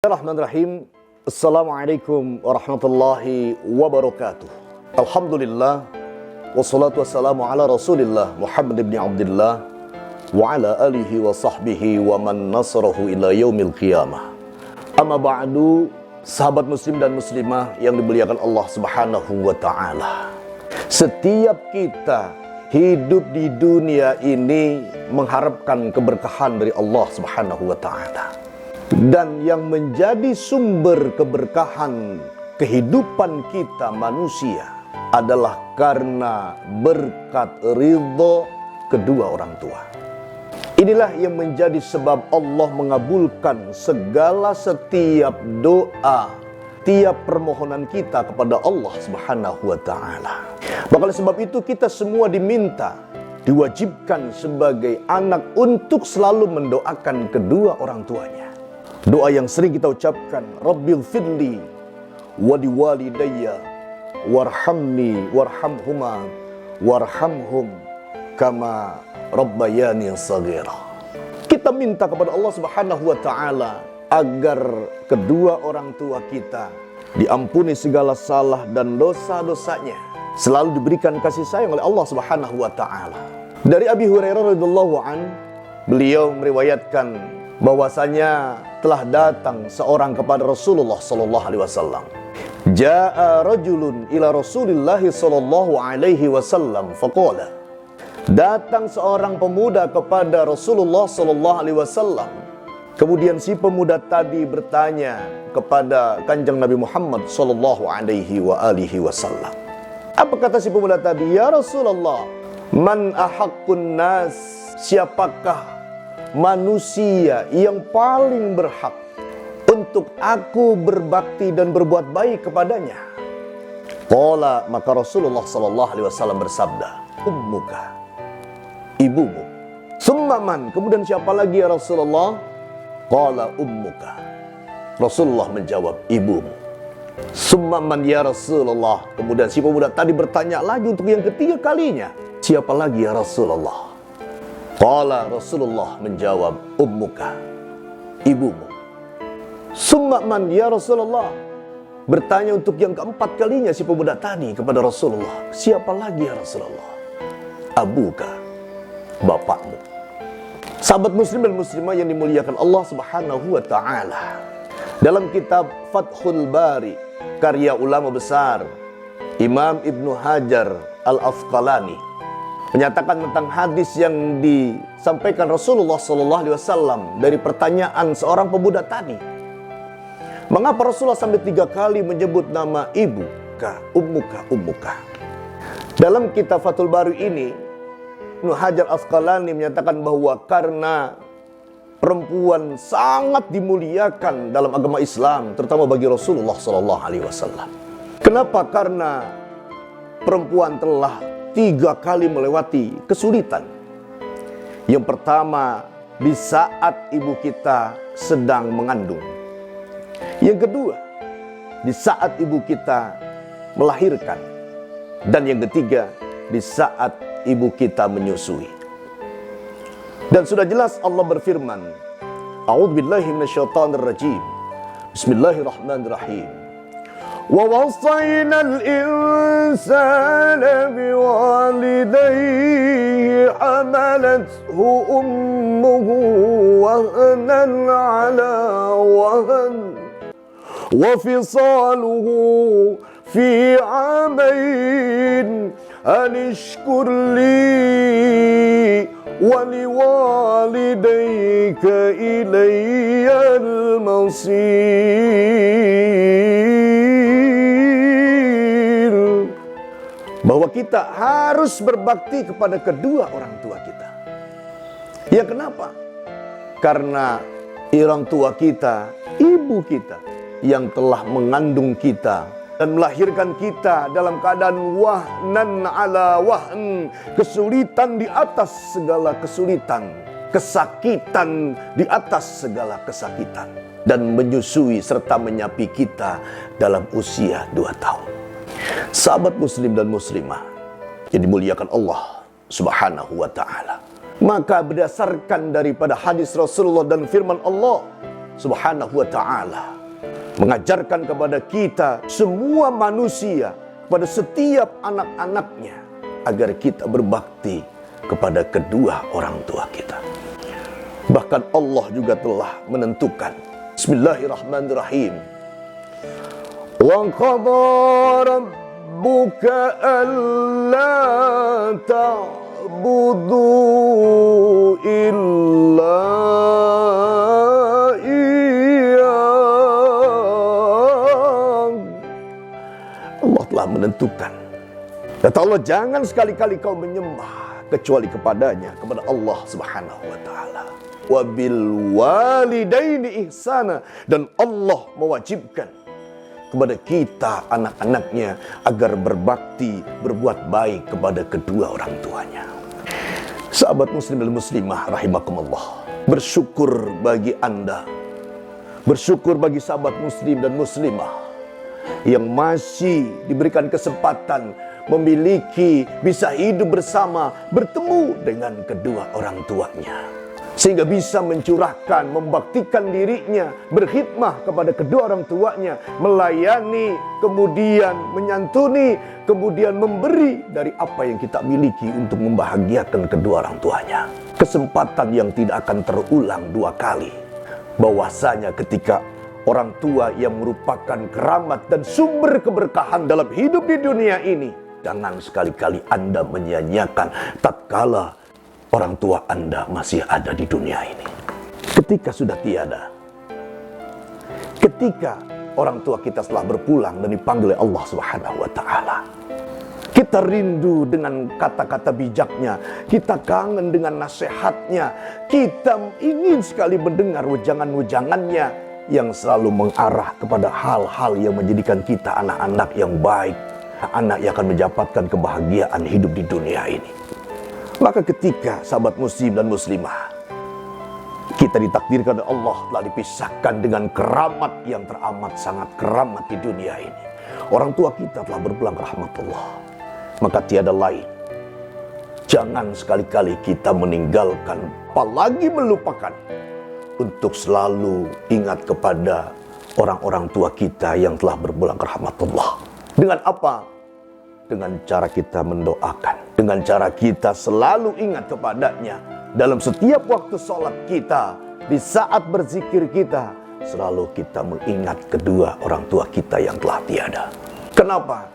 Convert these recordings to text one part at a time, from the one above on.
Bismillahirrahmanirrahim. Assalamualaikum warahmatullahi wabarakatuh. Alhamdulillah, wassalatu wassalamu ala rasulillah Muhammad ibn Abdullah wa ala alihi wa sahbihi wa man nasarahu ila yaumil qiyamah. Amma ba'du, sahabat muslim dan muslimah yang dimuliakan Allah subhanahu wa ta'ala. Setiap kita hidup di dunia ini mengharapkan keberkahan dari Allah subhanahu wa ta'ala. Dan yang menjadi sumber keberkahan kehidupan kita manusia adalah karena berkat ridho kedua orang tua. Inilah yang menjadi sebab Allah mengabulkan segala setiap doa, tiap permohonan kita kepada Allah subhanahu wa ta'ala. Maka oleh sebab itu kita semua diminta, diwajibkan sebagai anak untuk selalu mendoakan kedua orang tuanya. Doa yang sering kita ucapkan, Rabbil firli waliwalidayya warhamni warhamhuma warhamhum kama rabbayani shaghira. Kita minta kepada Allah subhanahu wa ta'ala agar kedua orang tua kita diampuni segala salah dan dosa-dosanya, selalu diberikan kasih sayang oleh Allah subhanahu wa ta'ala. Dari Abi Hurairah radhiyallahu an, beliau meriwayatkan bahwasanya telah datang seorang kepada Rasulullah sallallahu alaihi wasallam. Jaa rajulun ila Rasulillah sallallahu alaihi wasallam faqala. Datang seorang pemuda kepada Rasulullah sallallahu alaihi wasallam. Kemudian si pemuda tadi bertanya kepada Kanjeng Nabi Muhammad sallallahu alaihi wasallam. Apa kata si pemuda tadi? Ya Rasulullah, man ahaqqun nas? Siapakah manusia yang paling berhak untuk aku berbakti dan berbuat baik kepadanya? Qala, maka Rasulullah sallallahu alaihi wasallam bersabda, ummuka, ibumu. Summa man, kemudian siapa lagi ya Rasulullah? Qala ummuka. Rasulullah menjawab, ibumu. Summa man ya Rasulullah. Kemudian si pemuda tadi bertanya lagi untuk yang ketiga kalinya, siapa lagi ya Rasulullah? Qala, Rasulullah menjawab, ummuka, ibumu. Summa man ya Rasulullah. Bertanya untuk yang keempat kalinya si pemuda tadi kepada Rasulullah, siapa lagi ya Rasulullah? Abuka, bapakmu. Sahabat muslim dan muslimah yang dimuliakan Allah subhanahu wa ta'ala, dalam kitab Fathul Bari, karya ulama besar Imam Ibnu Hajar Al-Asqalani, menyatakan tentang hadis yang disampaikan Rasulullah SAW dari pertanyaan seorang pemuda tadi. Mengapa Rasulullah sampai 3 kali menyebut nama ibu, ummuka, ummuka? Dalam kitab Fathul Bari ini, Ibnu Hajar Asqalani menyatakan bahwa karena perempuan sangat dimuliakan dalam agama Islam, terutama bagi Rasulullah SAW. Kenapa? Karena perempuan telah 3 kali melewati kesulitan. Yang pertama, di saat ibu kita sedang mengandung. Yang kedua, di saat ibu kita melahirkan. Dan yang ketiga, di saat ibu kita menyusui. Dan sudah jelas Allah berfirman, A'udzubillahi minasyaitonirrajim. Bismillahirrahmanirrahim. وَوَصَّيْنَا الْإِنسَانَ بِوَالِدَيْهِ حَمَلَتْهُ أُمُّهُ وَهْنًا عَلَى وَهْنٍ وَفِصَالُهُ فِي عَامَيْنِ أَنِ اشْكُرْ لِي وَلِوَالِدَيْكَ إِلَيَّ الْمَصِيرُ. Bahwa kita harus berbakti kepada kedua orang tua kita. Ya, kenapa? Karena orang tua kita, ibu kita yang telah mengandung kita dan melahirkan kita dalam keadaan wahnan ala wahn, kesulitan di atas segala kesulitan, kesakitan di atas segala kesakitan, dan menyusui serta menyapi kita dalam usia 2 tahun. Sahabat muslim dan muslimah yang dimuliakan Allah subhanahu wa ta'ala, maka berdasarkan daripada hadis Rasulullah dan firman Allah Subhanahu wa ta'ala mengajarkan kepada kita semua manusia, kepada setiap anak-anaknya, agar kita berbakti kepada kedua orang tua kita. Bahkan Allah juga telah menentukan, Bismillahirrahmanirrahim, wa qadha rabbuka alla ta'budu illa iyyah. Allah telah menentukan, kata Allah, jangan sekali-kali kau menyembah kecuali kepadanya, kepada Allah Subhanahu wa ta'ala. Wa bil walidaini ihsana, dan Allah mewajibkan kepada kita anak-anaknya agar berbakti, berbuat baik kepada kedua orang tuanya. Sahabat muslim dan muslimah rahimakumullah, bersyukur bagi Anda, bersyukur bagi sahabat muslim dan muslimah yang masih diberikan kesempatan memiliki, bisa hidup bersama, bertemu dengan kedua orang tuanya, sehingga bisa mencurahkan, membaktikan dirinya, berkhidmah kepada kedua orang tuanya, melayani, kemudian menyantuni, kemudian memberi dari apa yang kita miliki untuk membahagiakan kedua orang tuanya. Kesempatan yang tidak akan terulang dua kali, bahwasanya ketika orang tua yang merupakan keramat dan sumber keberkahan dalam hidup di dunia ini, jangan sekali-kali Anda menyia-nyiakan tatkala orang tua Anda masih ada di dunia ini. Ketika sudah tiada, ketika orang tua kita telah berpulang dan dipanggil oleh Allah Subhanahu wa ta'ala, kita rindu dengan kata-kata bijaknya, kita kangen dengan nasihatnya, kita ingin sekali mendengar wejangan-wejangannya yang selalu mengarah kepada hal-hal yang menjadikan kita anak-anak yang baik, anak yang akan mendapatkan kebahagiaan hidup di dunia ini. Maka ketika sahabat muslim dan muslimah, kita ditakdirkan oleh Allah telah dipisahkan dengan keramat yang teramat sangat keramat di dunia ini. Orang tua kita telah berpulang ke rahmatullah. Maka tiada lain, jangan sekali-kali kita meninggalkan, apalagi melupakan, untuk selalu ingat kepada orang-orang tua kita yang telah berpulang ke rahmatullah. Dengan apa? Dengan cara kita mendoakan, dengan cara kita selalu ingat kepadanya dalam setiap waktu sholat kita, di saat berzikir kita, selalu kita mengingat kedua orang tua kita yang telah tiada. Kenapa?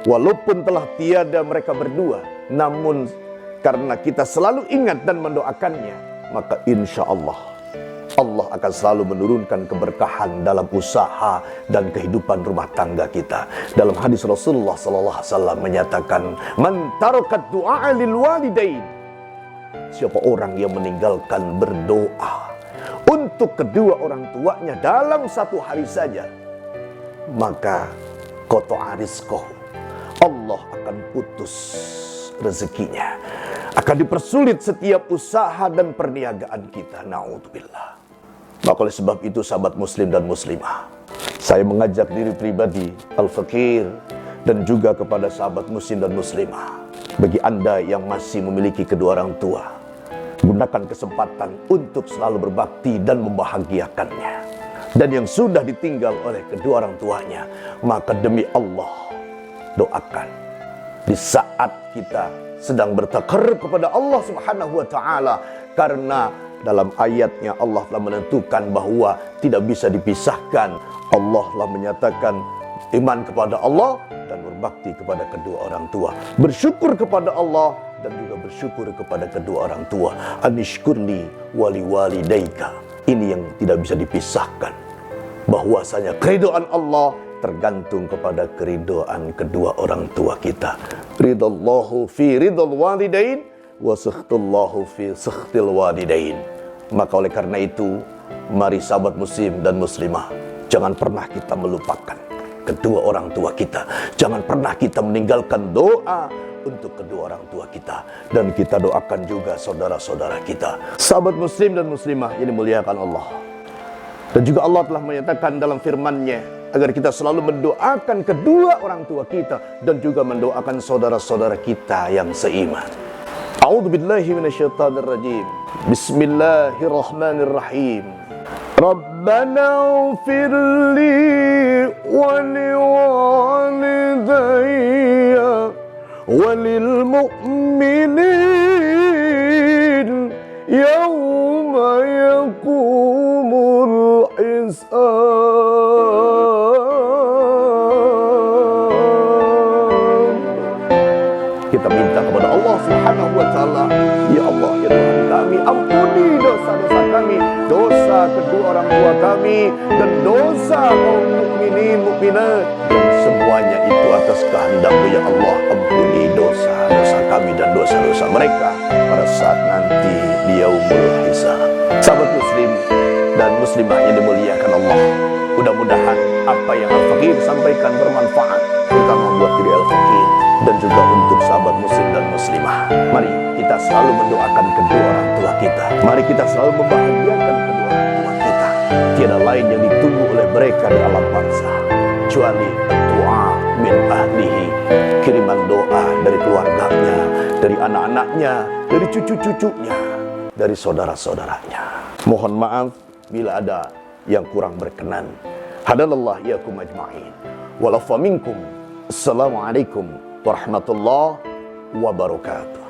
Walaupun telah tiada mereka berdua, namun karena kita selalu ingat dan mendoakannya, maka insya Allah Allah akan selalu menurunkan keberkahan dalam usaha dan kehidupan rumah tangga kita. Dalam hadis Rasulullah SAW menyatakan, man tarakat du'a lil walidain, siapa orang yang meninggalkan berdoa untuk kedua orang tuanya dalam satu hari saja, maka qata'a rizqahu, Allah akan putus rezekinya, akan dipersulit setiap usaha dan perniagaan kita. Na'udzubillah. Maka oleh sebab itu sahabat muslim dan muslimah, saya mengajak diri pribadi, al-fakir, dan juga kepada sahabat muslim dan muslimah, bagi Anda yang masih memiliki kedua orang tua, gunakan kesempatan untuk selalu berbakti dan membahagiakannya. Dan yang sudah ditinggal oleh kedua orang tuanya, maka demi Allah, doakan di saat kita sedang bertakar kepada Allah Subhanahu wa ta'ala, karena dalam ayatnya Allah telah menentukan bahwa tidak bisa dipisahkan. Allah telah menyatakan iman kepada Allah dan berbakti kepada kedua orang tua, bersyukur kepada Allah dan juga bersyukur kepada kedua orang tua. Anishkurli wali walidaika, ini yang tidak bisa dipisahkan, bahwasanya keridhaan Allah tergantung kepada keridhaan kedua orang tua kita. Ridallahu fi ridal walidain wa sakhtullahu fi sakhtil walidain. Maka oleh karena itu, mari sahabat muslim dan muslimah, jangan pernah kita melupakan kedua orang tua kita. Jangan pernah kita meninggalkan doa untuk kedua orang tua kita. Dan kita doakan juga saudara-saudara kita. Sahabat muslim dan muslimah yang dimuliakan Allah. Dan juga Allah telah menyatakan dalam firman-Nya agar kita selalu mendoakan kedua orang tua kita dan juga mendoakan saudara-saudara kita yang seiman. A'udzubillahi minasyaitonir rajim. Bismillahirrahmanirrahim. Rabbana Rabbana ighfir li wa liwalidayya walil mu'minin yawma yaqumul hisab. Kita minta kepada Allah Subhanahu wa Ta'ala, ya Allah, ya Tuhan kami, ampuni dosa-dosa kami, dosa kedua orang tua kami, dan dosa kaum mukminin mukminat, dan semuanya itu atas kehendak-Mu ya Allah. Ampuni dosa-dosa kami dan dosa-dosa mereka pada saat nanti di yaumul hisab. Sahabat muslim dan muslimah yang dimuliakan Allah, mudah-mudahan apa yang Al-Fakir sampaikan bermanfaat, terutama buat diri Al-Fakir dan juga untuk sahabat muslim dan muslimah. Mari kita selalu mendoakan kedua orang tua kita. Mari kita selalu membahagiakan kedua orang tua kita. Tiada lain yang ditunggu oleh mereka di alam barzah kecuali doa min ahlihi, kiriman doa dari keluarganya, dari anak-anaknya, dari cucu-cucunya, dari saudara-saudaranya. Mohon maaf bila ada yang kurang berkenan. Hadanallah iyakum ajma'in. Walafa minkum. Assalamualaikum warahmatullahi wabarakatuh.